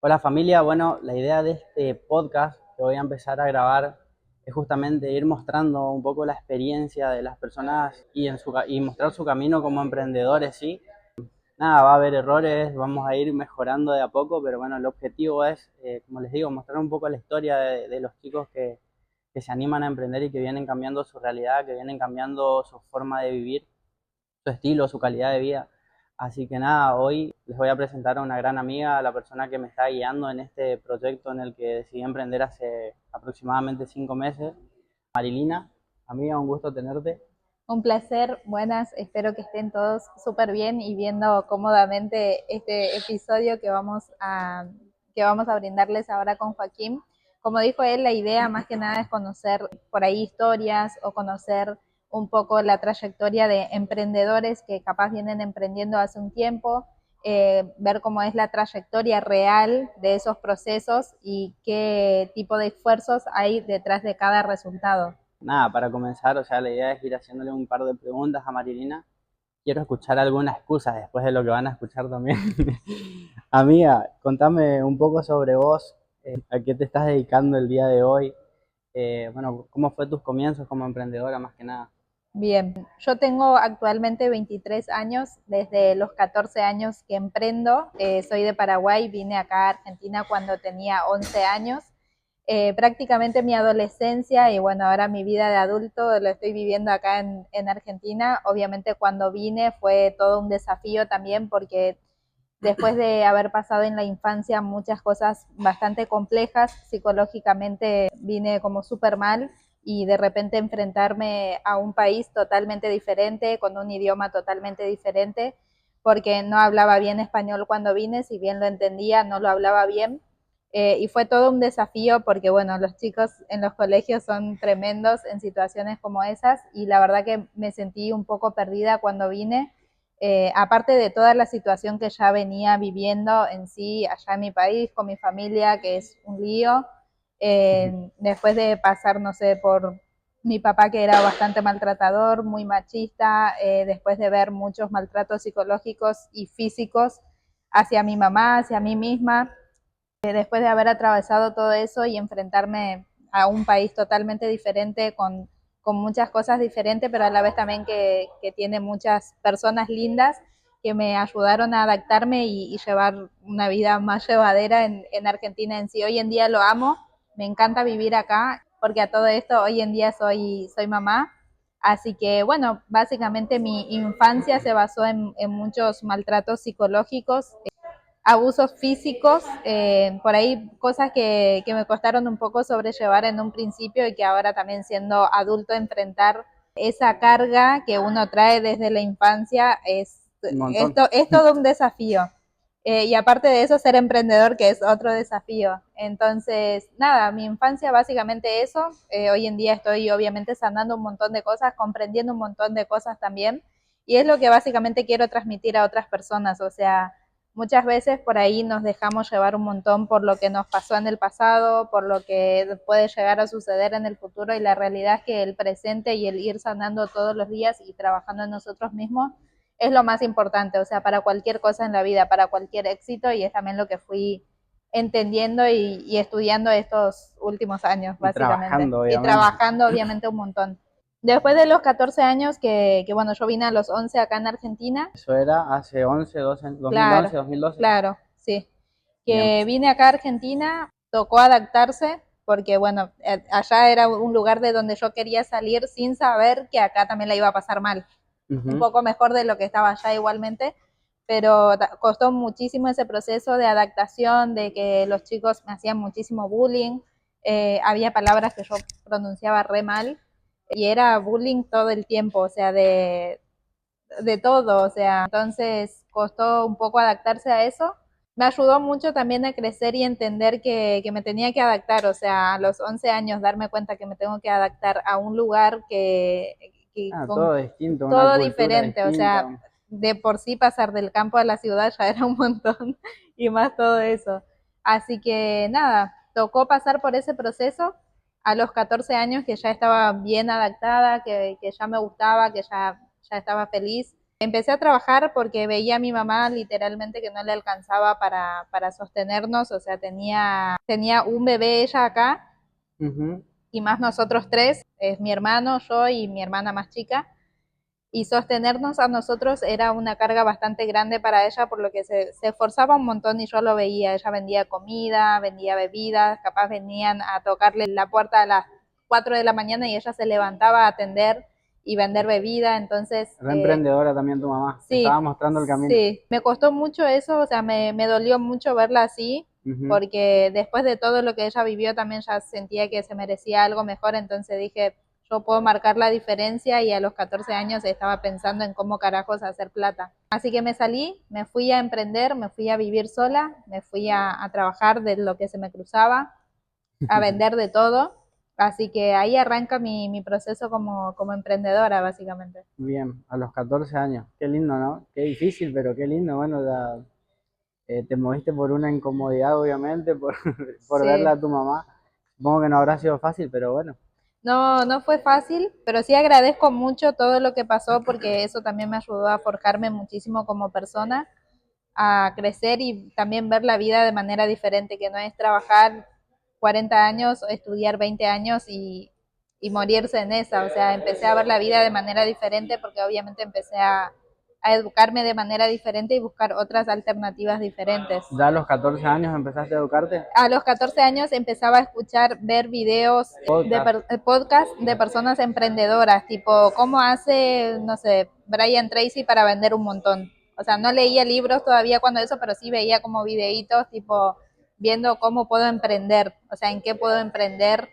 Hola familia, bueno, la idea de este podcast que voy a empezar a grabar es justamente ir mostrando un poco la experiencia de las personas y mostrar su camino como emprendedores, ¿sí? Nada, va a haber errores, vamos a ir mejorando de a poco, pero bueno, el objetivo es, como les digo, mostrar un poco la historia de los chicos que se animan a emprender y que vienen cambiando su realidad, que vienen cambiando su forma de vivir, su estilo, su calidad de vida. Así que nada, hoy les voy a presentar a una gran amiga, a la persona que me está guiando en este proyecto en el que decidí emprender hace aproximadamente 5 meses. Marilina, amiga, un gusto tenerte. Un placer, buenas, espero que estén todos súper bien y viendo cómodamente este episodio que vamos a brindarles ahora con Joaquín. Como dijo él, la idea más que nada es conocer por ahí historias o conocer un poco la trayectoria de emprendedores que capaz vienen emprendiendo hace un tiempo, ver cómo es la trayectoria real de esos procesos y qué tipo de esfuerzos hay detrás de cada resultado. Nada, para comenzar, o sea, la idea es ir haciéndole un par de preguntas a Marilina. Quiero escuchar alguna excusa después de lo que van a escuchar también. Amiga, contame un poco sobre vos, a qué te estás dedicando el día de hoy. Bueno, ¿cómo fue tus comienzos como emprendedora más que nada? Bien, yo tengo actualmente 23 años, desde los 14 años que emprendo. Soy de Paraguay, vine acá a Argentina cuando tenía 11 años. Prácticamente mi adolescencia y bueno, ahora mi vida de adulto lo estoy viviendo acá en Argentina. Obviamente cuando vine fue todo un desafío también porque después de haber pasado en la infancia muchas cosas bastante complejas, psicológicamente vine como súper mal y de repente enfrentarme a un país totalmente diferente, con un idioma totalmente diferente, porque no hablaba bien español cuando vine, si bien lo entendía, no lo hablaba bien. Y fue todo un desafío porque, bueno, los chicos en los colegios son tremendos en situaciones como esas y la verdad que me sentí un poco perdida cuando vine, aparte de toda la situación que ya venía viviendo en sí allá en mi país, con mi familia, que es un lío, después de pasar, no sé, por mi papá que era bastante maltratador, muy machista, después de ver muchos maltratos psicológicos y físicos hacia mi mamá, hacia mí misma, después de haber atravesado todo eso y enfrentarme a un país totalmente diferente, con muchas cosas diferentes, pero a la vez también que tiene muchas personas lindas que me ayudaron a adaptarme y llevar una vida más llevadera en Argentina en sí. Hoy en día lo amo, me encanta vivir acá, porque a todo esto hoy en día soy mamá. Así que bueno, básicamente mi infancia se basó en muchos maltratos psicológicos, abusos físicos, por ahí cosas que me costaron un poco sobrellevar en un principio y que ahora también siendo adulto enfrentar esa carga que uno trae desde la infancia Un montón. es todo un desafío. Y aparte de eso, ser emprendedor, que es otro desafío. Entonces, nada, mi infancia básicamente eso. Hoy en día estoy obviamente sanando un montón de cosas, comprendiendo un montón de cosas también. Y es lo que básicamente quiero transmitir a otras personas. O sea, muchas veces por ahí nos dejamos llevar un montón por lo que nos pasó en el pasado, por lo que puede llegar a suceder en el futuro, y la realidad es que el presente y el ir sanando todos los días y trabajando en nosotros mismos es lo más importante, o sea, para cualquier cosa en la vida, para cualquier éxito, y es también lo que fui entendiendo y estudiando estos últimos años, Y básicamente, trabajando, y obviamente. trabajando obviamente un montón. Después de los 14 años bueno, yo vine a los 11 acá en Argentina. Eso era hace 11, 12, Claro, 2011, 2012. claro, sí. Bien. Que vine acá a Argentina, tocó adaptarse, porque bueno, allá era un lugar de donde yo quería salir sin saber que acá también la iba a pasar mal. Un Ujú. poco mejor de lo que estaba allá igualmente, pero costó muchísimo ese proceso de adaptación, de que los chicos me hacían muchísimo bullying, había palabras que yo pronunciaba re mal y era bullying todo el tiempo, o sea, de todo, o sea, entonces costó un poco adaptarse a eso. Me ayudó mucho también a crecer y entender que me tenía que adaptar, o sea, a los 11 años darme cuenta que me tengo que adaptar a un lugar que Ah, con todo distinto, una todo cultura diferente, o sea, distinta. de por sí pasar del campo a la ciudad ya era un montón y más todo eso. Así que nada, tocó pasar por ese proceso a los 14 años, que ya estaba bien adaptada, que ya me gustaba, que ya estaba feliz. Empecé a trabajar porque veía a mi mamá literalmente que no le alcanzaba para sostenernos, o sea, tenía un bebé ella acá Ujú. y más nosotros tres, es mi hermano, yo y mi hermana más chica, y sostenernos a nosotros era una carga bastante grande para ella, por lo que se esforzaba un montón y yo lo veía. Ella vendía comida, vendía bebidas, capaz venían a tocarle la puerta a las 4 de la mañana y ella se levantaba a atender y vender bebida, entonces Re emprendedora también tu mamá, te sí, estaba mostrando el camino. sí, me costó mucho eso, o sea, me dolió mucho verla así, Ujú. porque después de todo lo que ella vivió también ya sentía que se merecía algo mejor, entonces dije, yo puedo marcar la diferencia y a los 14 años estaba pensando en cómo carajos hacer plata. Así que me salí, me fui a emprender, me fui a vivir sola, me fui a trabajar de lo que se me cruzaba, a vender de todo. Así que ahí arranca mi proceso como emprendedora, básicamente. Bien, a los 14 años, qué lindo, ¿no? Qué difícil, pero qué lindo. Bueno, ya, te moviste por una incomodidad, obviamente, por, por verla Sí. a tu mamá. Supongo que no habrá sido fácil, pero bueno. No, no fue fácil, pero sí agradezco mucho todo lo que pasó porque eso también me ayudó a forjarme muchísimo como persona, a crecer y también ver la vida de manera diferente, que no es trabajar 40 años, estudiar 20 años y morirse en esa. O sea, empecé a ver la vida de manera diferente porque obviamente empecé a educarme de manera diferente y buscar otras alternativas diferentes. ¿Ya a los 14 años empezaste a educarte? A los 14 años empezaba a escuchar, ver videos Podcast. podcast de personas emprendedoras, tipo cómo hace, no sé, Brian Tracy para vender un montón. O sea, no leía libros todavía cuando eso, pero sí veía como videitos, tipo viendo cómo puedo emprender, o sea, en qué puedo emprender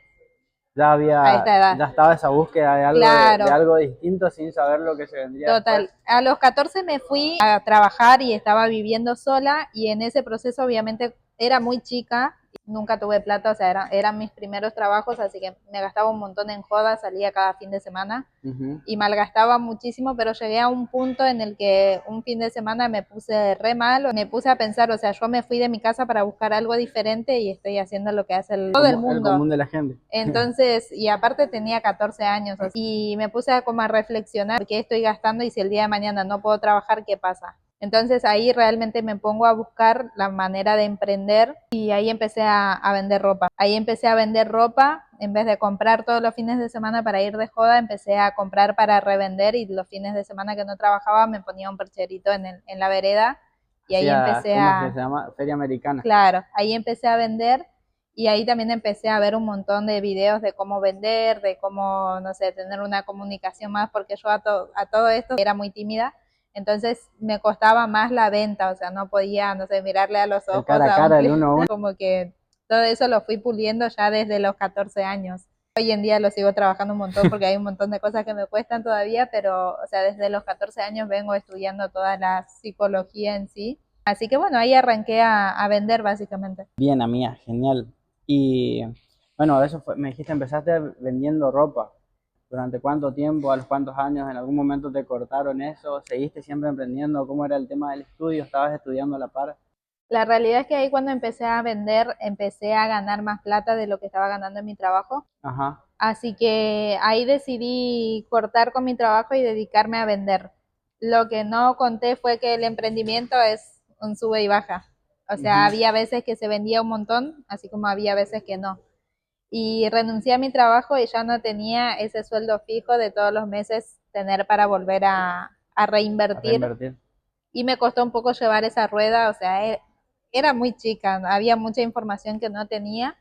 a esta edad. Ya estaba esa búsqueda de Claro, algo distinto sin saber lo que se vendría después. total. A los 14 me fui a trabajar y estaba viviendo sola y en ese proceso obviamente era muy chica, nunca tuve plata, o sea, eran mis primeros trabajos, así que me gastaba un montón en jodas, salía cada fin de semana Ujú. y malgastaba muchísimo, pero llegué a un punto en el que un fin de semana me puse re mal, me puse a pensar, o sea, yo me fui de mi casa para buscar algo diferente y estoy haciendo lo que hace todo el Como el mundo. común de la gente. Entonces, y aparte tenía 14 años, y me puse a como a reflexionar por qué estoy gastando y si el día de mañana no puedo trabajar, ¿qué pasa? Entonces ahí realmente me pongo a buscar la manera de emprender y ahí empecé a vender ropa. Ahí empecé a vender ropa, en vez de comprar todos los fines de semana para ir de joda, empecé a comprar para revender y los fines de semana que no trabajaba me ponía un percherito en la vereda y ahí Hacía, empecé ¿cómo es que a, se llama? Feria Americana. claro, ahí empecé a vender y ahí también empecé a ver un montón de videos de cómo vender, de cómo, no sé, tener una comunicación más, porque yo a todo esto era muy tímida, entonces me costaba más la venta, o sea, no podía, no sé, mirarle a los El ojos cara a a un cara, el cliente, uno a uno. como que todo eso lo fui puliendo ya desde los 14 años. Hoy en día lo sigo trabajando un montón porque hay un montón de cosas que me cuestan todavía, pero, o sea, desde los 14 años vengo estudiando toda la psicología en sí. Así que bueno, ahí arranqué a vender básicamente. Bien, amiga, genial. Y bueno, eso fue, me dijiste, empezaste vendiendo ropa. ¿Durante cuánto tiempo, a los cuántos años, en algún momento te cortaron eso? ¿Seguiste siempre emprendiendo? ¿Cómo era el tema del estudio? ¿Estabas estudiando a la par? La realidad es que ahí cuando empecé a vender, empecé a ganar más plata de lo que estaba ganando en mi trabajo. Ajá. Así que ahí decidí cortar con mi trabajo y dedicarme a vender. Lo que no conté fue que el emprendimiento es un sube y baja. O sea, Ujú. había veces que se vendía un montón, así como había veces que no. Y renuncié a mi trabajo y ya no tenía ese sueldo fijo de todos los meses tener para volver a A reinvertir reinvertir. y me costó un poco llevar esa rueda, o sea, era muy chica, había mucha información que no tenía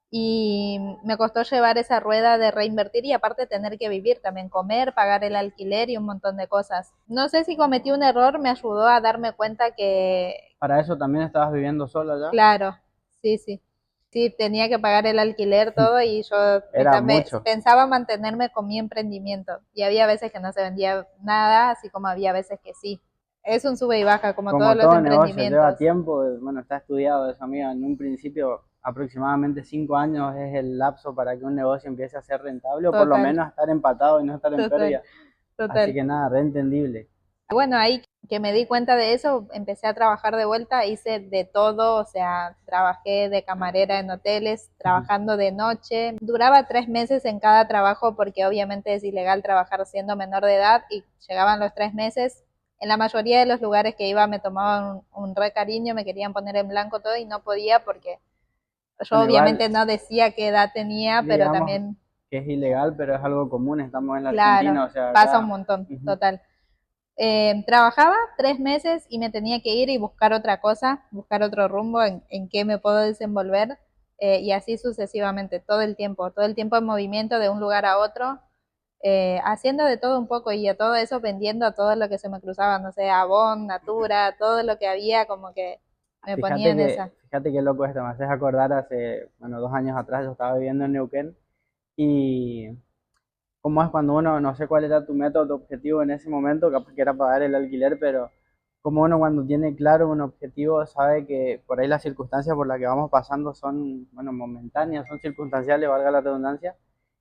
y me costó llevar esa rueda de reinvertir y aparte tener que vivir, también comer, pagar el alquiler y un montón de cosas. No sé si cometí un error, me ayudó a darme cuenta que, ¿Para eso también estabas viviendo sola ya? claro, sí, sí. Sí, tenía que pagar el alquiler, todo, y yo Era mucho. pensaba mantenerme con mi emprendimiento. Y había veces que no se vendía nada, así como había veces que sí. Es un sube y baja, como todos Como los todo negocio, lleva emprendimientos. tiempo. Bueno, está estudiado eso, amiga. En un principio, aproximadamente 5 años es el lapso para que un negocio empiece a ser rentable o por lo Total, menos a estar empatado y no estar en total, pérdida. Así total. que nada, re entendible. Bueno, ahí que me di cuenta de eso, empecé a trabajar de vuelta, hice de todo, o sea, trabajé de camarera en hoteles, trabajando de noche. Duraba 3 meses en cada trabajo porque obviamente es ilegal trabajar siendo menor de edad y llegaban los 3 meses, en la mayoría de los lugares que iba me tomaban un re cariño, me querían poner en blanco todo y no podía porque yo Bueno, igual, obviamente no decía qué edad tenía, pero digamos también, que es ilegal, pero es algo común, estamos en la claro, Argentina, o sea, pasa un acá. montón, Ujú. total. Trabajaba 3 meses y me tenía que ir y buscar otra cosa, buscar otro rumbo en qué me puedo desenvolver, y así sucesivamente, todo el tiempo en movimiento de un lugar a otro, haciendo de todo un poco y a todo eso vendiendo a todo lo que se me cruzaba, no sé, Avon, Natura, todo lo que había, como que me ponía en esa. Fíjate qué loco esto, me haces acordar hace, bueno, 2 años atrás yo estaba viviendo en Neuquén y cómo es cuando uno, no sé cuál era tu método, tu objetivo en ese momento, capaz que era pagar el alquiler, pero como uno cuando tiene claro un objetivo sabe que por ahí las circunstancias por las que vamos pasando son, bueno, momentáneas, son circunstanciales, valga la redundancia,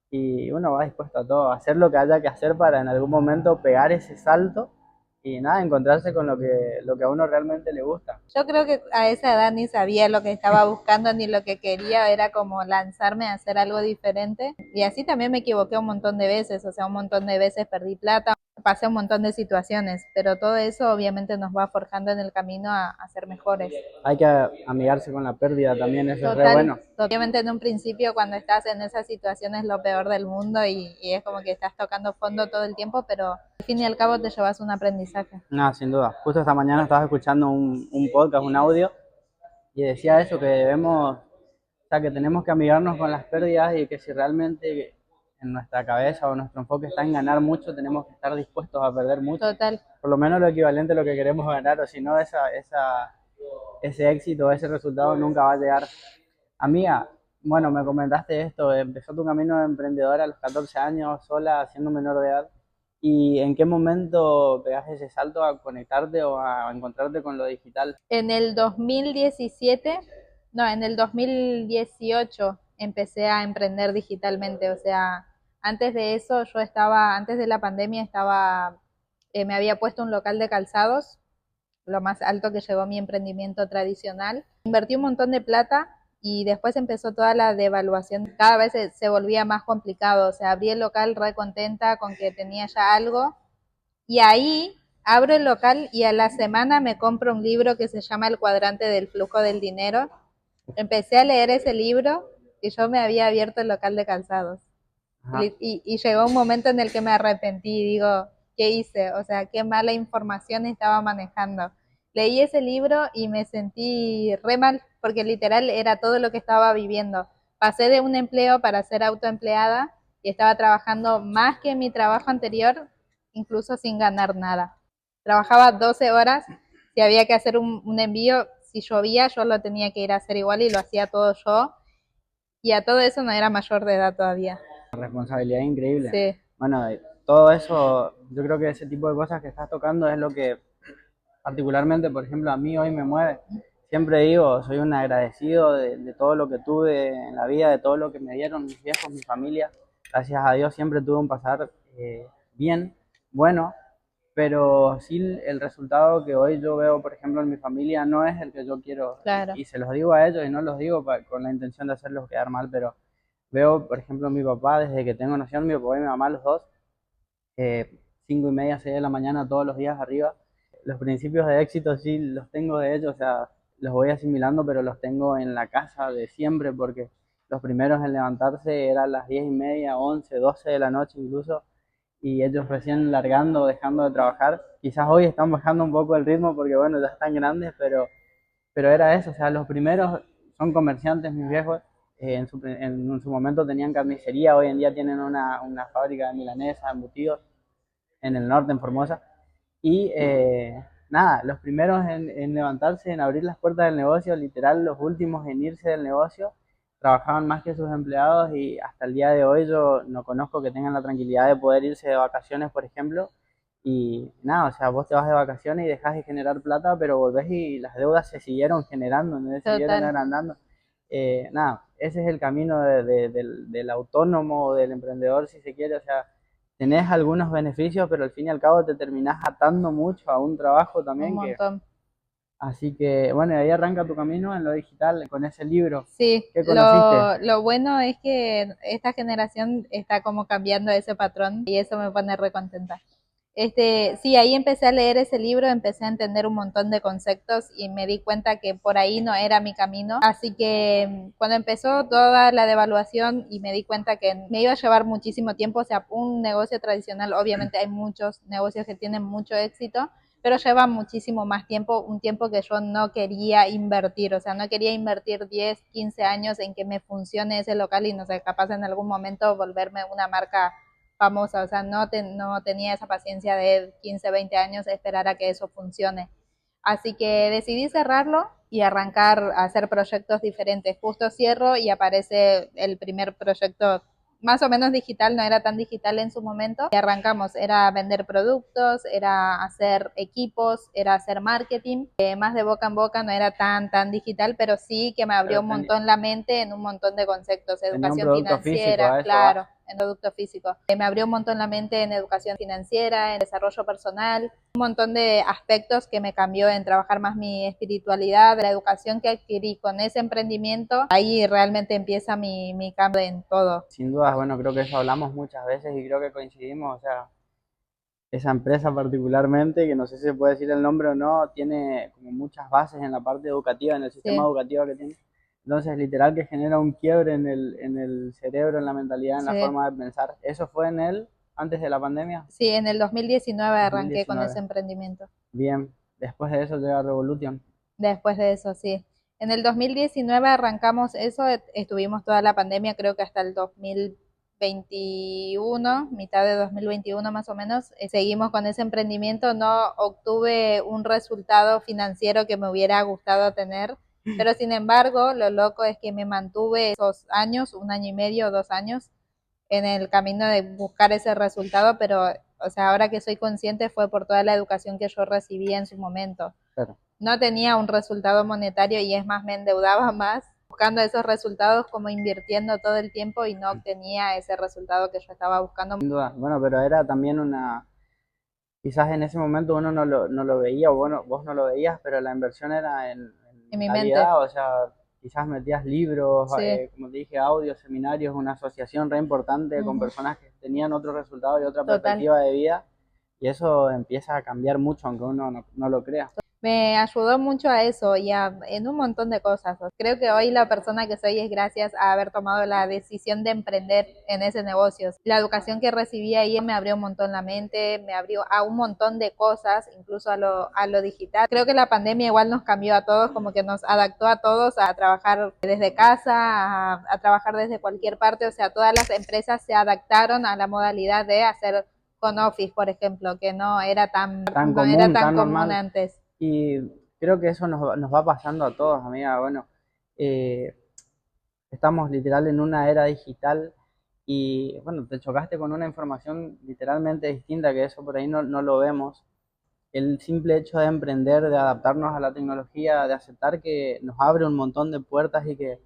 y uno va dispuesto a todo, a hacer lo que haya que hacer para en algún momento pegar ese salto y nada, encontrarse con lo que a uno realmente le gusta. Yo creo que a esa edad ni sabía lo que estaba buscando ni lo que quería, era como lanzarme a hacer algo diferente. Y así también me equivoqué un montón de veces, o sea, un montón de veces perdí plata, pasé un montón de situaciones, pero todo eso obviamente nos va forjando en el camino a ser mejores. Hay que amigarse con la pérdida también, eso es re Total, bueno. obviamente en un principio cuando estás en esa situación es lo peor del mundo y es como que estás tocando fondo todo el tiempo, pero al fin y al cabo te llevas un aprendizaje. Nada, sin duda. Justo esta mañana estaba escuchando un podcast, un audio, y decía eso, que debemos, o sea, que tenemos que amigarnos con las pérdidas y que si realmente en nuestra cabeza o nuestro enfoque está en ganar mucho, tenemos que estar dispuestos a perder mucho. Total. Por lo menos lo equivalente a lo que queremos ganar, o si no, ese éxito, ese resultado nunca va a llegar. Amiga, bueno, me comentaste esto, empezó tu camino de emprendedora a los 14 años, sola, siendo menor de edad. ¿Y en qué momento pegaste ese salto a conectarte o a encontrarte con lo digital? En el 2017, no, en el 2018 empecé a emprender digitalmente, o sea, antes de eso yo estaba, antes de la pandemia estaba, me había puesto un local de calzados, lo más alto que llegó mi emprendimiento tradicional. Invertí un montón de plata y después empezó toda la devaluación. Cada vez se volvía más complicado. O sea, abrí el local re contenta con que tenía ya algo. Y ahí abro el local y a la semana me compro un libro que se llama El cuadrante del flujo del dinero. Empecé a leer ese libro y yo me había abierto el local de calzados. Ajá. Y llegó un momento en el que me arrepentí y digo, ¿qué hice? O sea, qué mala información estaba manejando. Leí ese libro y me sentí re mal, porque literal era todo lo que estaba viviendo. Pasé de un empleo para ser autoempleada y estaba trabajando más que en mi trabajo anterior, incluso sin ganar nada. Trabajaba 12 horas, si había que hacer un envío, si llovía yo lo tenía que ir a hacer igual y lo hacía todo yo. Y a todo eso no era mayor de edad todavía. Responsabilidad increíble. Sí, Bueno, todo eso, yo creo que ese tipo de cosas que estás tocando es lo que particularmente, por ejemplo, a mí hoy me mueve. Siempre digo, soy un agradecido de todo lo que tuve en la vida, de todo lo que me dieron mis viejos, mi familia. Gracias a Dios siempre tuve un pasar bien, bueno, pero sí el resultado que hoy yo veo, por ejemplo, en mi familia no es el que yo quiero. claro. Y se los digo a ellos y no los digo con la intención de hacerlos quedar mal, pero veo, por ejemplo, mi papá, desde que tengo noción, mi papá y mi mamá, los dos, 5:30, 6 de la mañana todos los días arriba. Los principios de éxito sí los tengo de ellos, o sea, los voy asimilando, pero los tengo en la casa de siempre, porque los primeros en levantarse eran las 10:30, 11, 12 de la noche incluso, y ellos recién largando, dejando de trabajar. Quizás hoy están bajando un poco el ritmo porque, bueno, ya están grandes, pero era eso, o sea, los primeros son comerciantes, mis viejos, en su momento tenían carnicería, hoy en día tienen una fábrica de milanesa, embutidos, en el norte, en Formosa, y nada, los primeros en levantarse, en abrir las puertas del negocio, literal, los últimos en irse del negocio, trabajaban más que sus empleados y hasta el día de hoy yo no conozco que tengan la tranquilidad de poder irse de vacaciones, por ejemplo, y nada, o sea, vos te vas de vacaciones y dejas de generar plata, pero volvés y las deudas se siguieron generando, ¿no? Se siguieron Total. agrandando. Nada, ese es el camino del autónomo o del emprendedor, si se quiere, o sea, tenés algunos beneficios, pero al fin y al cabo te terminás atando mucho a un trabajo Un también que, montón. así que, bueno, y ahí arranca tu camino en lo digital con ese libro. Sí, ¿Qué conociste? lo bueno es que esta generación está como cambiando ese patrón y eso me pone re contenta. Sí, ahí empecé a leer ese libro, empecé a entender un montón de conceptos y me di cuenta que por ahí no era mi camino. Así que cuando empezó toda la devaluación y me di cuenta que me iba a llevar muchísimo tiempo, o sea, un negocio tradicional, obviamente hay muchos negocios que tienen mucho éxito, pero lleva muchísimo más tiempo, un tiempo que yo no quería invertir, o sea, no quería invertir 10, 15 años en que me funcione ese local y no sé, capaz en algún momento volverme una marca famosa, o sea, no tenía esa paciencia de 15, 20 años esperar a que eso funcione. Así que decidí cerrarlo y arrancar a hacer proyectos diferentes. Justo cierro y aparece el primer proyecto más o menos digital, no era tan digital en su momento. Y arrancamos, era vender productos, era hacer equipos, era hacer marketing. Más de boca en boca, no era tan digital, pero sí que me abrió un montón la mente en un montón de conceptos. Tenía un Educación producto físico, financiera, a eso vas. claro, en producto físico. Me abrió un montón la mente en educación financiera, en desarrollo personal, un montón de aspectos que me cambió en trabajar más mi espiritualidad, la educación que adquirí con ese emprendimiento. Ahí realmente empieza mi cambio en todo. Sin dudas, bueno, creo que eso hablamos muchas veces y creo que coincidimos, o sea, esa empresa particularmente, que no sé si se puede decir el nombre o no, tiene como muchas bases en la parte educativa, en el sistema Sí, educativo que tiene. Entonces, literal que genera un quiebre en el cerebro, en la mentalidad, en la sí. forma de pensar. ¿Eso fue en él antes de la pandemia? Sí, en el 2019 arranqué con ese 2019. emprendimiento. Bien, después de eso llega Revolution. Después de eso, sí. En el 2019 arrancamos eso, estuvimos toda la pandemia, creo que hasta el 2021, mitad de 2021 más o menos, seguimos con ese emprendimiento. No obtuve un resultado financiero que me hubiera gustado tener, pero sin embargo, lo loco es que me mantuve esos años, un año y medio, 2 años, en el camino de buscar ese resultado, pero, o sea, ahora que soy consciente fue por toda la educación que yo recibí en su momento. Claro. No tenía un resultado monetario y es más, me endeudaba más buscando esos resultados, como invirtiendo todo el tiempo y no obtenía ese resultado que yo estaba buscando. Sin duda. Bueno, pero era también una, quizás en ese momento uno no lo veía, o bueno, vos no lo veías, pero la inversión era en En mi mente, mentalidad, o sea, quizás metías libros, sí, como te dije, audios, seminarios, una asociación re importante con personas que tenían otro resultado y otra total. perspectiva de vida, y eso empieza a cambiar mucho, aunque uno no lo crea. Me ayudó mucho a eso y en un montón de cosas. Creo que hoy la persona que soy es gracias a haber tomado la decisión de emprender en ese negocio. La educación que recibí ahí me abrió un montón la mente, me abrió a un montón de cosas, incluso a lo digital. Creo que la pandemia igual nos cambió a todos, como que nos adaptó a todos a trabajar desde casa, a trabajar desde cualquier parte. O sea, todas las empresas se adaptaron a la modalidad de hacer con Office, por ejemplo, que Tan no era común, tan tan común normal, antes. y creo que eso nos va pasando a todos, amiga. Bueno, eh, estamos literal en una era digital y bueno, te chocaste con una información literalmente distinta, que eso por ahí no lo vemos. El simple hecho de emprender, de adaptarnos a la tecnología, de aceptar que nos abre un montón de puertas y que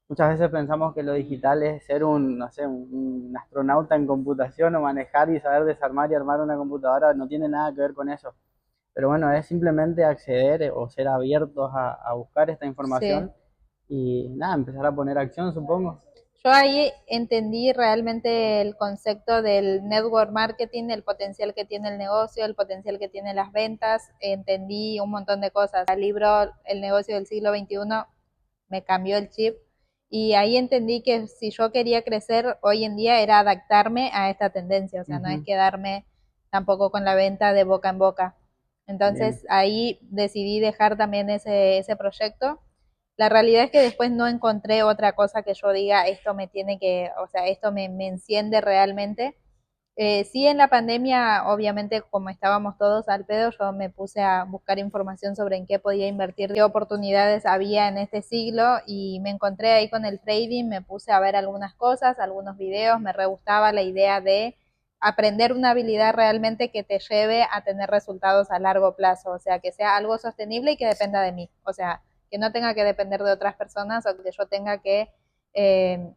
muchas veces pensamos que lo digital es ser un, no sé, un astronauta en computación o manejar y saber desarmar y armar una computadora, no tiene nada que ver con eso. Pero bueno, es simplemente acceder o ser abiertos a buscar esta Sí. información y nada, empezar a poner acción, supongo. Yo ahí entendí realmente el concepto del network marketing, el potencial que tiene el negocio, el potencial que tiene las ventas. Entendí un montón de cosas. El libro El negocio del siglo XXI me cambió el chip y ahí entendí que si yo quería crecer hoy en día era adaptarme a esta tendencia, o sea, no es Ujú. quedarme tampoco con la venta de boca en boca. Bien. Entonces ahí decidí dejar también ese proyecto. La realidad es que después no encontré otra cosa que yo diga, esto me tiene que, o sea, esto me enciende realmente. Sí, en la pandemia, obviamente, como estábamos todos al pedo, yo me puse a buscar información sobre en qué podía invertir, qué oportunidades había en este siglo y me encontré ahí con el trading, me puse a ver algunas cosas, algunos videos, me re gustaba la idea de aprender una habilidad realmente que te lleve a tener resultados a largo plazo, o sea, que sea algo sostenible y que dependa de mí, o sea, que no tenga que depender de otras personas o que yo tenga que,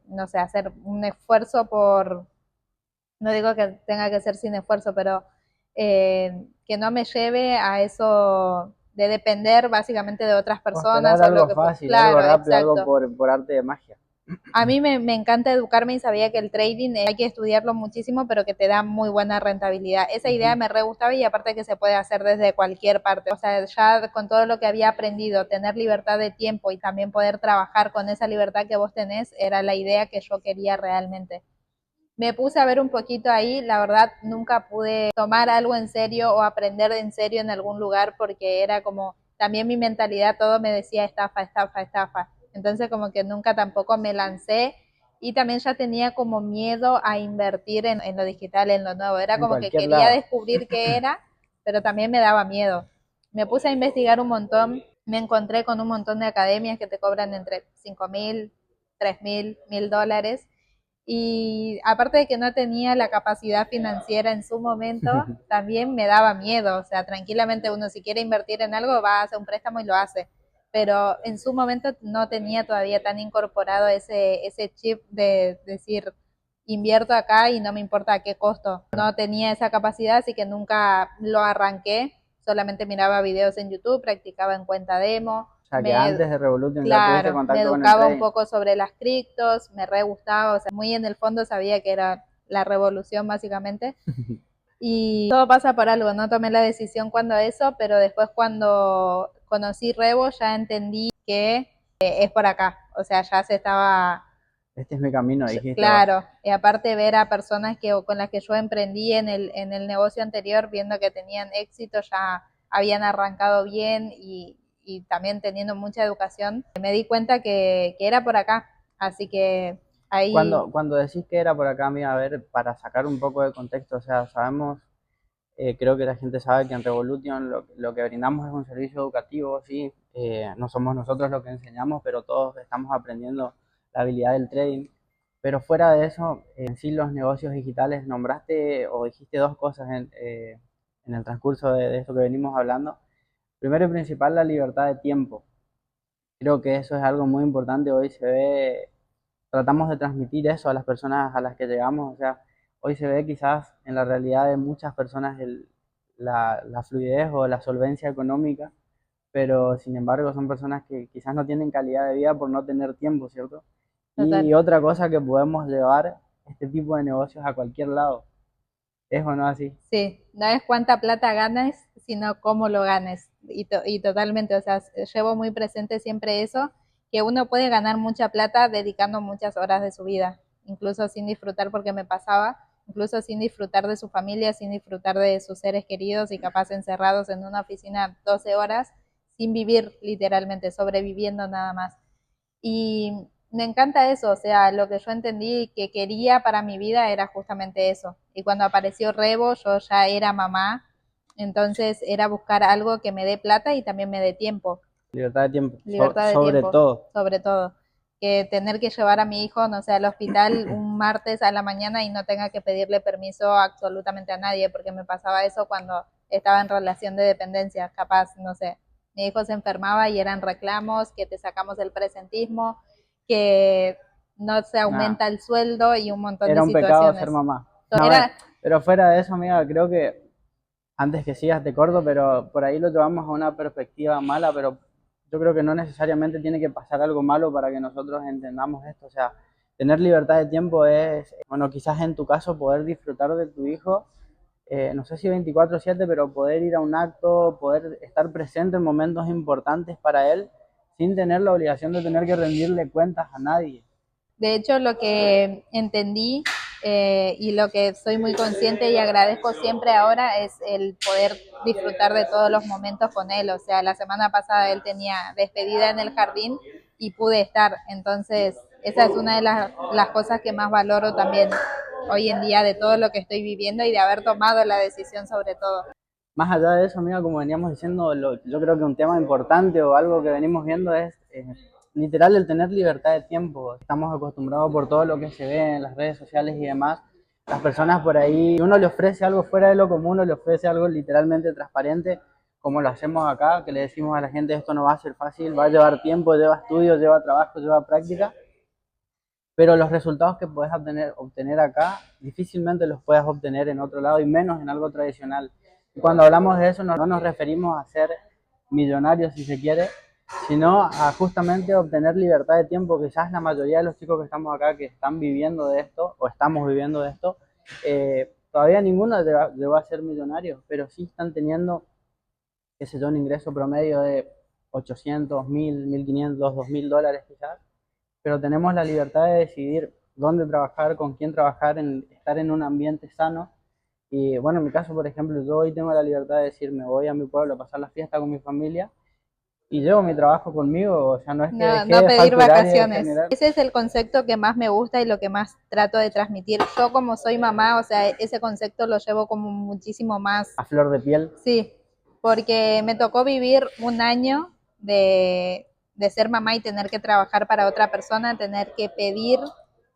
no sé, hacer un esfuerzo por no digo que tenga que ser sin esfuerzo, pero que no me lleve a eso de depender básicamente de otras O esperar personas o lo algo que... fácil, algo Claro, rápido, algo exacto. por arte de magia. A mí me encanta educarme y sabía que el trading hay que estudiarlo muchísimo, pero que te da muy buena rentabilidad. Esa idea Ujú. me re gustaba y aparte que se puede hacer desde cualquier parte. O sea, ya con todo lo que había aprendido, tener libertad de tiempo y también poder trabajar con esa libertad que vos tenés, era la idea que yo quería realmente. Me puse a ver un poquito ahí, la verdad nunca pude tomar algo en serio o aprender en serio en algún lugar porque era como, también mi mentalidad todo me decía estafa, estafa, estafa. Entonces como que nunca tampoco me lancé y también ya tenía como miedo a invertir en lo digital, en lo nuevo. Era En como que cualquier quería lado. descubrir qué era, pero también me daba miedo. Me puse a investigar un montón, me encontré con un montón de academias que te cobran entre 5.000, 3.000, $1.000 y aparte de que no tenía la capacidad financiera en su momento, también me daba miedo, o sea, tranquilamente uno si quiere invertir en algo va a hacer un préstamo y lo hace, pero en su momento no tenía todavía tan incorporado ese chip de decir, invierto acá y no me importa a qué costo. No tenía esa capacidad, así que nunca lo arranqué, solamente miraba videos en YouTube, practicaba en cuenta demo, O sea, que me antes de Revolution ya tuviste claro, me contacto con el educaba un trading. poco sobre las criptos, me re gustaba, o sea, muy en el fondo sabía que era la revolución básicamente. Y todo pasa por algo, no tomé la decisión cuando eso, pero después cuando conocí Revo ya entendí que es por acá, o sea, ya se estaba, Este es mi camino, dijiste vos. claro, y aparte ver a personas que con las que yo emprendí en el negocio anterior, viendo que tenían éxito, ya habían arrancado bien y también teniendo mucha educación, me di cuenta que era por acá. Así que ahí, Cuando decís que era por acá, mira, a ver, para sacar un poco de contexto, o sea, sabemos, creo que la gente sabe que en Revolution lo que brindamos es un servicio educativo, sí, no somos nosotros los que enseñamos, pero todos estamos aprendiendo la habilidad del trading. Pero fuera de eso, en sí los negocios digitales, nombraste o dijiste dos cosas en el transcurso de esto que venimos hablando. Primero y principal, la libertad de tiempo. Creo que eso es algo muy importante. Hoy se ve, tratamos de transmitir eso a las personas a las que llegamos. O sea, hoy se ve quizás en la realidad de muchas personas la fluidez o la solvencia económica, pero sin embargo son personas que quizás no tienen calidad de vida por no tener tiempo, ¿cierto? total. Y otra cosa que podemos llevar este tipo de negocios a cualquier lado. ¿Es o no así? Sí, no es cuánta plata ganes, sino cómo lo ganes. Y totalmente, o sea, llevo muy presente siempre eso, que uno puede ganar mucha plata dedicando muchas horas de su vida, incluso sin disfrutar porque me pasaba, incluso sin disfrutar de su familia, sin disfrutar de sus seres queridos y capaz encerrados en una oficina 12 horas, sin vivir literalmente, sobreviviendo nada más. Y me encanta eso, o sea, lo que yo entendí que quería para mi vida era justamente eso. Y cuando apareció Revo, yo ya era mamá, entonces era buscar algo que me dé plata y también me dé tiempo, Libertad de tiempo, libertad de sobre tiempo, todo. sobre todo. Que tener que llevar a mi hijo, no sé, al hospital un martes a la mañana y no tenga que pedirle permiso absolutamente a nadie, porque me pasaba eso cuando estaba en relación de dependencia, capaz, no sé, mi hijo se enfermaba y eran reclamos, que te sacamos el presentismo, que no se Nada, aumenta el sueldo y un montón de era un pecado ser situaciones. mamá. No, Era, pero fuera de eso, amiga, creo que antes que sigas te corto, pero por ahí lo llevamos a una perspectiva mala, pero yo creo que no necesariamente tiene que pasar algo malo para que nosotros entendamos esto. O sea, tener libertad de tiempo es, bueno, quizás en tu caso poder disfrutar de tu hijo, no sé si 24/7, pero poder ir a un acto, poder estar presente en momentos importantes para él, sin tener la obligación de tener que rendirle cuentas a nadie. de hecho, lo que entendí y lo que soy muy consciente y agradezco siempre ahora es el poder disfrutar de todos los momentos con él. O sea, la semana pasada él tenía despedida en el jardín y pude estar. Entonces, esa es una de las cosas que más valoro también hoy en día de todo lo que estoy viviendo y de haber tomado la decisión sobre todo. Más allá de eso, amiga, como veníamos diciendo, yo creo que un tema importante o algo que venimos viendo es literal el tener libertad de tiempo. Estamos acostumbrados por todo lo que se ve en las redes sociales y demás. Las personas por ahí, uno le ofrece algo fuera de lo común, o le ofrece algo literalmente transparente, como lo hacemos acá, que le decimos a la gente esto no va a ser fácil, va a llevar tiempo, lleva estudio, lleva trabajo, lleva práctica, pero los resultados que puedes obtener acá difícilmente los puedes obtener en otro lado y menos en algo tradicional. Y cuando hablamos de eso no nos referimos a ser millonarios si se quiere, sino a justamente obtener libertad de tiempo. Quizás la mayoría de los chicos que estamos acá, que están viviendo de esto, o estamos viviendo de esto, todavía ninguno llegó a ser millonario, pero sí están teniendo, qué sé yo, un ingreso promedio de 800, 1000, 1500, $2000 quizás, pero tenemos la libertad de decidir dónde trabajar, con quién trabajar, en estar en un ambiente sano. Y bueno, en mi caso, por ejemplo, yo hoy tengo la libertad de decir, me voy a mi pueblo a pasar la fiesta con mi familia y llevo mi trabajo conmigo, o sea, no es que No, dejé no de pedir facturar y de vacaciones. generar. Ese es el concepto que más me gusta y lo que más trato de transmitir. Yo como soy mamá, o sea, ese concepto lo llevo como muchísimo más. A flor de piel. Sí, porque me tocó vivir un año de ser mamá y tener que trabajar para otra persona, tener que pedir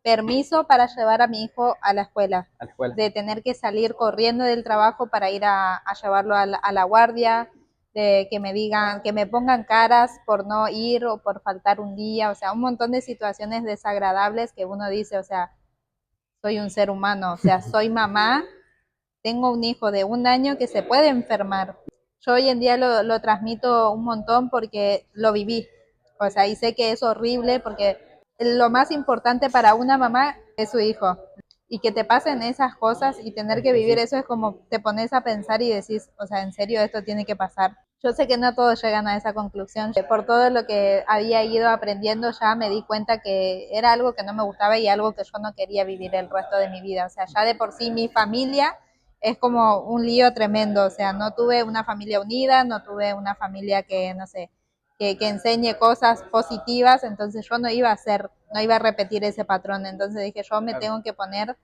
permiso para llevar a mi hijo a la escuela, A la escuela. de tener que salir corriendo del trabajo para ir a llevarlo a la guardia, de que me digan, que me pongan caras por no ir o por faltar un día, o sea, un montón de situaciones desagradables que uno dice, o sea, soy un ser humano, o sea, soy mamá, tengo un hijo de un año que se puede enfermar. Yo hoy en día lo transmito un montón porque lo viví. O sea, y sé que es horrible porque lo más importante para una mamá es su hijo. Y que te pasen esas cosas y tener Es que que vivir sí, eso es como te pones a pensar y decís, o sea, en serio esto tiene que pasar. Yo sé que no todos llegan a esa conclusión. Por todo lo que había ido aprendiendo ya me di cuenta que era algo que no me gustaba y algo que yo no quería vivir el resto de mi vida. O sea, ya de por sí mi familia es como un lío tremendo, o sea, no tuve una familia unida, no tuve una familia que, no sé, que enseñe cosas positivas, entonces yo no iba a hacer, no iba a repetir ese patrón, entonces dije, yo me claro. tengo que poner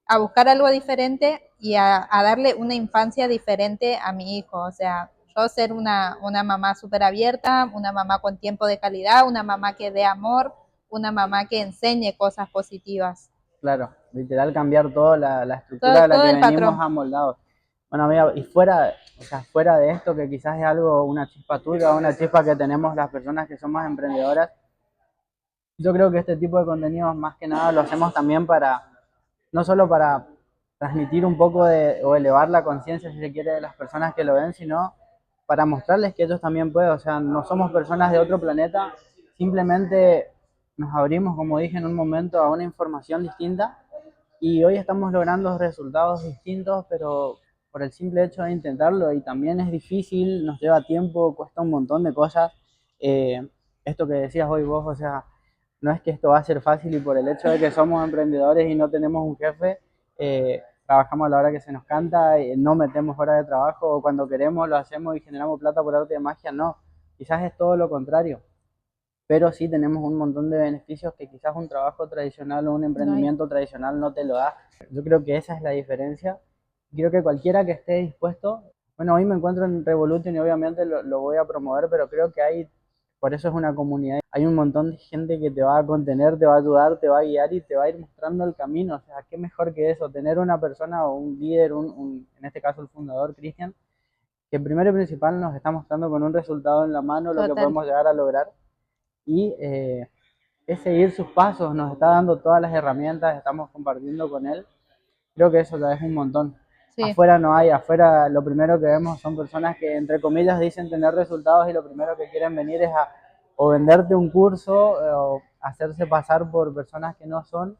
a buscar algo diferente y a darle una infancia diferente a mi hijo, o sea, yo ser una mamá súper abierta, una mamá con tiempo de calidad, una mamá que dé amor, una mamá que enseñe cosas positivas. Claro, literal cambiar toda la estructura de la Todo que el venimos patrón. amoldados. Bueno, amiga, y fuera, o sea, fuera de esto, que quizás es algo, una chispa tuya, una chispa que tenemos las personas que son más emprendedoras, yo creo que este tipo de contenidos más que nada lo hacemos también para, no solo para transmitir un poco de, o elevar la conciencia, si se quiere, de las personas que lo ven, sino para mostrarles que ellos también pueden, o sea, no somos personas de otro planeta, simplemente nos abrimos, como dije en un momento, a una información distinta y hoy estamos logrando resultados distintos, pero por el simple hecho de intentarlo y también es difícil, nos lleva tiempo, cuesta un montón de cosas. Esto que decías hoy vos, o sea, no es que esto va a ser fácil y por el hecho de que somos emprendedores y no tenemos un jefe, trabajamos a la hora que se nos canta, no metemos horas de trabajo o cuando queremos lo hacemos y generamos plata por arte de magia, no, quizás es todo lo contrario, pero sí tenemos un montón de beneficios que quizás un trabajo tradicional o un No hay. emprendimiento tradicional no te lo da. Yo creo que esa es la diferencia. Creo que cualquiera que esté dispuesto, bueno, hoy me encuentro en Revolution y obviamente lo voy a promover, pero creo que hay, por eso es una comunidad, hay un montón de gente que te va a contener, te va a ayudar, te va a guiar y te va a ir mostrando el camino. O sea, qué mejor que eso, tener una persona o un líder, en este caso el fundador, Cristian, que primero y principal nos está mostrando con un resultado en la mano lo que Total. podemos llegar a lograr y es seguir sus pasos, nos está dando todas las herramientas, estamos compartiendo con él. Creo que eso ya es un montón. Sí. Afuera no hay, afuera lo primero que vemos son personas que entre comillas dicen tener resultados y lo primero que quieren venir es a o venderte un curso o hacerse pasar por personas que no son.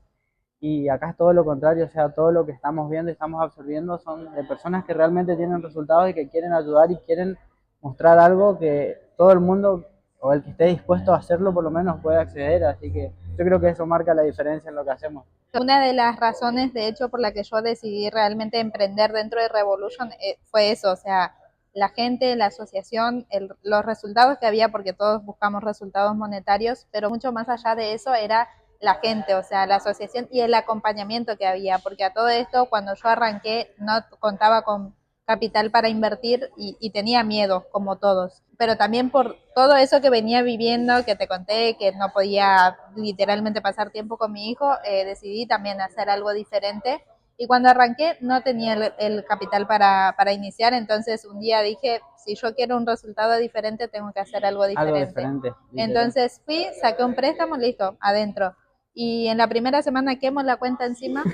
Y acá es todo lo contrario, o sea, todo lo que estamos viendo y estamos absorbiendo son de personas que realmente tienen resultados y que quieren ayudar y quieren mostrar algo que todo el mundo o el que esté dispuesto a hacerlo por lo menos puede acceder, así que yo creo que eso marca la diferencia en lo que hacemos. Una de las razones, de hecho, por la que yo decidí realmente emprender dentro de Revolution fue eso, o sea, la gente, la asociación, los resultados que había, porque todos buscamos resultados monetarios, pero mucho más allá de eso era la gente, o sea, la asociación y el acompañamiento que había, porque a todo esto, cuando yo arranqué, no contaba con capital para invertir y tenía miedo, como todos. Pero también por todo eso que venía viviendo, que te conté, que no podía literalmente pasar tiempo con mi hijo, decidí también hacer algo diferente. Y cuando arranqué no tenía el capital para iniciar, entonces un día dije, si yo quiero un resultado diferente, tengo que hacer algo Algo diferente. diferente, literal. Entonces fui, saqué un préstamo, listo, adentro. Y en la primera semana quemo la cuenta encima,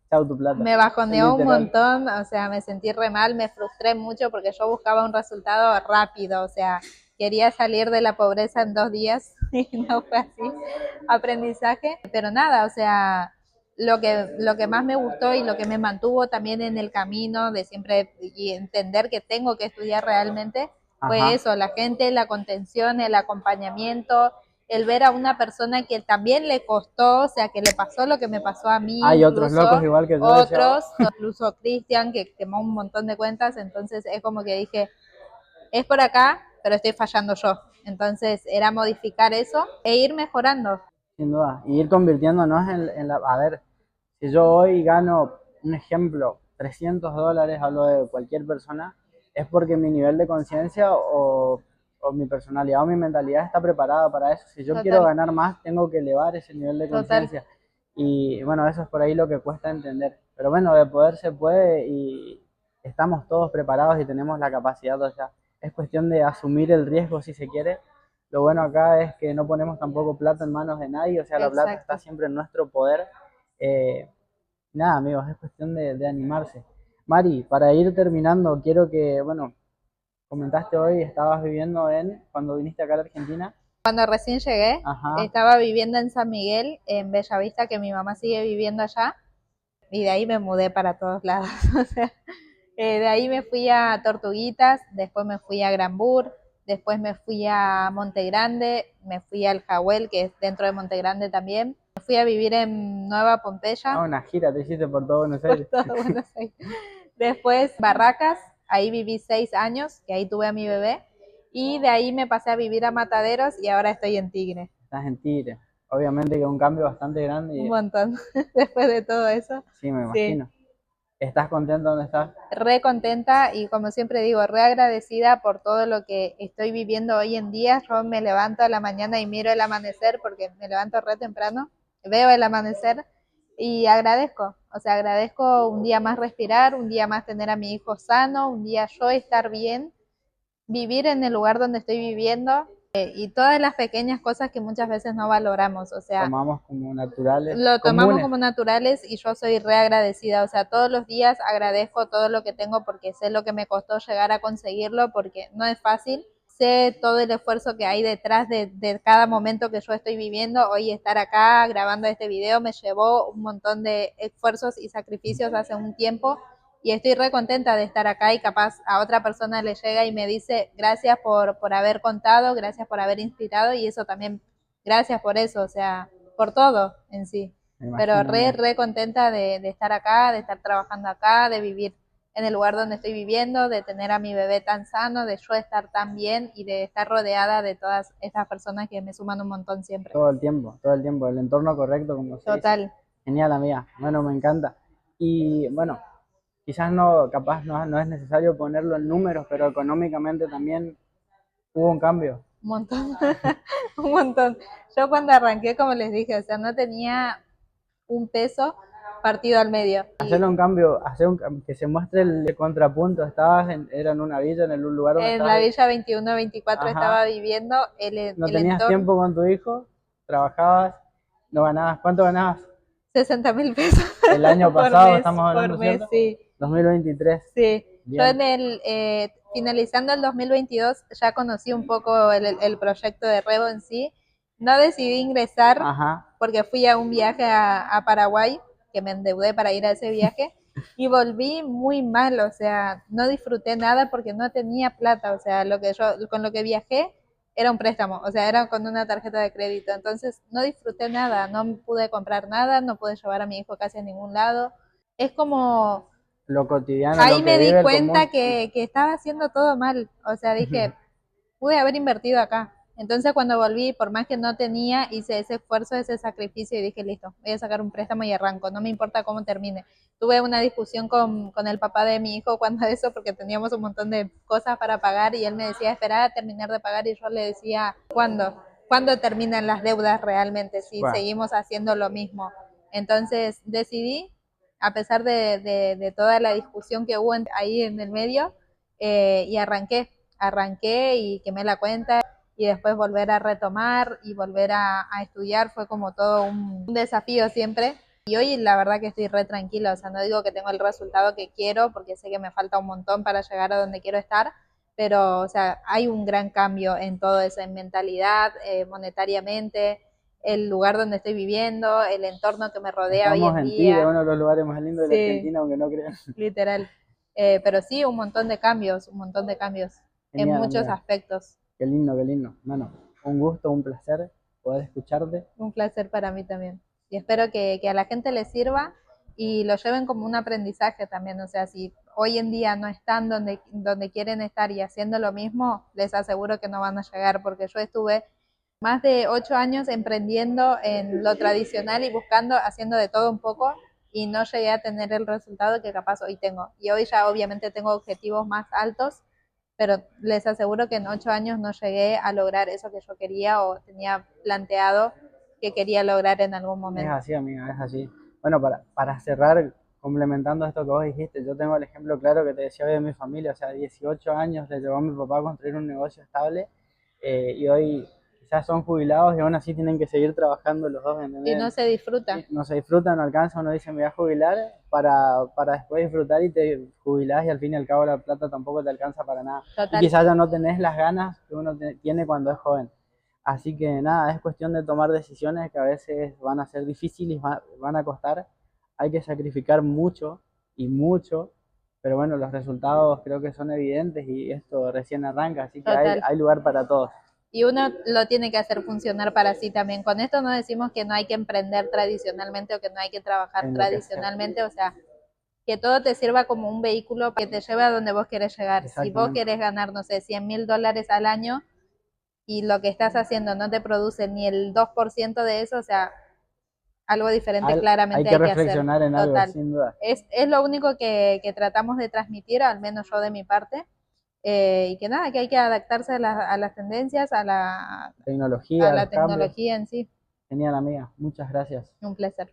Chau tu plata, me bajoneó un literal. montón, o sea, me sentí re mal, me frustré mucho porque yo buscaba un resultado rápido, o sea, quería salir de la pobreza en 2 días y no fue así, aprendizaje, pero nada, o sea, lo que más me gustó y lo que me mantuvo también en el camino de siempre y entender que tengo que estudiar realmente fue eso, la gente, la contención, el acompañamiento, el ver a una persona que también le costó, o sea, que le pasó lo que me pasó a mí, Hay otros incluso locos igual que yo. otros, incluso Cristian, que quemó un montón de cuentas, entonces es como que dije, es por acá, pero estoy fallando yo. Entonces era modificar eso e ir mejorando. Sin duda. Y ir convirtiéndonos en la... A ver, si yo hoy gano, un ejemplo, $300, hablo de cualquier persona, es porque mi nivel de conciencia o mi personalidad o mi mentalidad está preparada para eso. Si yo quiero Total, ganar más, tengo que elevar ese nivel de total, conciencia. Y bueno, eso es por ahí lo que cuesta entender. Pero bueno, de poder se puede y estamos todos preparados y tenemos la capacidad, o sea, es cuestión de asumir el riesgo si se quiere. Lo bueno acá es que no ponemos tampoco plata en manos de nadie, o sea, la plata está exacto. siempre en nuestro poder. Eh, Nada, amigos, es cuestión de animarse. Mari, para ir terminando, quiero que, bueno, comentaste hoy, estabas viviendo cuando viniste acá a la Argentina. Cuando recién llegué, Ajá. estaba viviendo en San Miguel, en Bellavista, que mi mamá sigue viviendo allá, y de ahí me mudé para todos lados. O sea, de ahí me fui a Tortuguitas, después me fui a Granbur, después me fui a Monte Grande, me fui al Jahuel, que es dentro de Monte Grande también. Me fui a vivir en Nueva Ah, Pompeya, una gira te hiciste por todo Buenos por Aires. todo Buenos Aires. Después Barracas, ahí viví 6 años, que ahí tuve a mi bebé. Y de ahí me pasé a vivir a Mataderos y ahora estoy en Tigre. Estás en Tigre. Obviamente que es un cambio bastante grande Un y montón, después de todo eso. sí, me Sí, imagino. ¿Estás contento donde estás? re contenta y como siempre digo, re agradecida por todo lo que estoy viviendo hoy en día. Yo me levanto a la mañana y miro el amanecer porque me levanto re temprano, veo el amanecer y agradezco. O sea, agradezco un día más respirar, un día más tener a mi hijo sano, un día yo estar bien, vivir en el lugar donde estoy viviendo y todas las pequeñas cosas que muchas veces no valoramos. O sea, Tomamos como naturales, lo tomamos comunes. como naturales y yo soy re agradecida, o sea, todos los días agradezco todo lo que tengo porque sé lo que me costó llegar a conseguirlo, porque no es fácil, sé todo el esfuerzo que hay detrás de cada momento que yo estoy viviendo. Hoy estar acá grabando este video me llevó un montón de esfuerzos y sacrificios hace un tiempo y estoy re contenta de estar acá y capaz a otra persona le llega y me dice gracias por haber contado, gracias por haber inspirado y eso también, gracias por eso, o sea, por todo en sí. Me Pero imagino, re, amiga. re contenta de estar acá, de estar trabajando acá, de vivir en el lugar donde estoy viviendo, de tener a mi bebé tan sano, de yo estar tan bien y de estar rodeada de todas estas personas que me suman un montón siempre. Todo el tiempo, el entorno correcto, como se dice. Total, Genial, amiga. Bueno, me encanta. Y bueno, quizás no, capaz no es necesario ponerlo en números, pero económicamente también hubo un cambio. un montón, un montón. Yo cuando arranqué, como les dije, o sea, no tenía un peso partido al medio. Hacerle un cambio, que se muestre el contrapunto. Era en una villa, en un lugar donde En estabas, la Villa 21-24 estaba ajá, viviendo no el tenías entorno, tiempo con tu hijo, trabajabas, no ganabas. ¿Cuánto ganabas? 60.000 pesos El año pasado, estamos por hablando, mes, ¿cierto? sí. 2023. Sí, yo Bien. finalizando el 2022 ya conocí un poco el proyecto de Revo en sí. No decidí ingresar Ajá. porque fui a un viaje a Paraguay, que me endeudé para ir a ese viaje, y volví muy mal, o sea, no disfruté nada porque no tenía plata, o sea, con lo que viajé era un préstamo, o sea, era con una tarjeta de crédito, entonces no disfruté nada, no pude comprar nada, no pude llevar a mi hijo casi a ningún lado. Es como Lo cotidiano, ahí lo que me di vive el cuenta común. que estaba haciendo todo mal. O sea, dije, pude haber invertido acá. Entonces cuando volví, por más que no tenía, hice ese esfuerzo, ese sacrificio y dije, listo, voy a sacar un préstamo y arranco, no me importa cómo termine. Tuve una discusión con el papá de mi hijo cuando eso, porque teníamos un montón de cosas para pagar y él me decía, espera a terminar de pagar y yo le decía, ¿cuándo? ¿Cuándo terminan las deudas realmente si Bueno, seguimos haciendo lo mismo? Entonces decidí, a pesar de toda la discusión que hubo ahí en el medio, y arranqué y quemé la cuenta y después volver a retomar y volver a estudiar fue como todo un desafío siempre. Y hoy la verdad que estoy re tranquila, o sea, no digo que tengo el resultado que quiero porque sé que me falta un montón para llegar a donde quiero estar, pero, o sea, hay un gran cambio en todo eso, en mentalidad, monetariamente, el lugar donde estoy viviendo, el entorno que me rodea hoy Estamos en en Tigre, día. uno de los lugares más lindos de la Sí, Argentina, aunque no crean. literal. Pero sí, un montón de cambios, un montón de cambios en Genial, muchos amiga. aspectos. Qué lindo, qué lindo. Bueno, un gusto, un placer poder escucharte. Un placer para mí también. Y espero que a la gente le sirva y lo lleven como un aprendizaje también. O sea, si hoy en día no están donde quieren estar y haciendo lo mismo, les aseguro que no van a llegar, porque yo estuve más de 8 años emprendiendo en lo tradicional y buscando, haciendo de todo un poco, y no llegué a tener el resultado que capaz hoy tengo. Y hoy ya obviamente tengo objetivos más altos, pero les aseguro que en 8 años no llegué a lograr eso que yo quería o tenía planteado que quería lograr en algún Es momento. así, amiga, es así. Bueno, para cerrar, complementando esto que vos dijiste, yo tengo el ejemplo claro que te decía hoy de mi familia, o sea, 18 años le llevó a mi papá a construir un negocio estable y hoy quizás son jubilados y aún así tienen que seguir trabajando los dos, Y ¿entendés? no se disfruta, No se disfruta, no alcanza, uno dice me voy a jubilar para después disfrutar y te jubilás y al fin y al cabo la plata tampoco te alcanza para nada. Y total, quizás ya no tenés las ganas que uno tiene cuando es joven. Así que nada, es cuestión de tomar decisiones que a veces van a ser difíciles, van a costar, hay que sacrificar mucho y mucho, pero bueno, los resultados creo que son evidentes y esto recién arranca, así que total. hay lugar para todos. Y uno lo tiene que hacer funcionar para sí también. Con esto no decimos que no hay que emprender tradicionalmente o que no hay que trabajar En lo que sea. tradicionalmente, o sea, que todo te sirva como un vehículo que te lleve a donde vos querés llegar. Si vos Exactamente. querés ganar, no sé, $100.000 al año y lo que estás haciendo no te produce ni el 2% de eso, o sea, algo diferente Hay claramente que hay que hacer, reflexionar en algo, total. sin duda. Es lo único que tratamos de transmitir, al menos yo de mi parte, y que nada, que hay que adaptarse a las tendencias, a Tecnología, la los cambios. tecnología en sí. Genial, amiga. Muchas gracias. Un placer.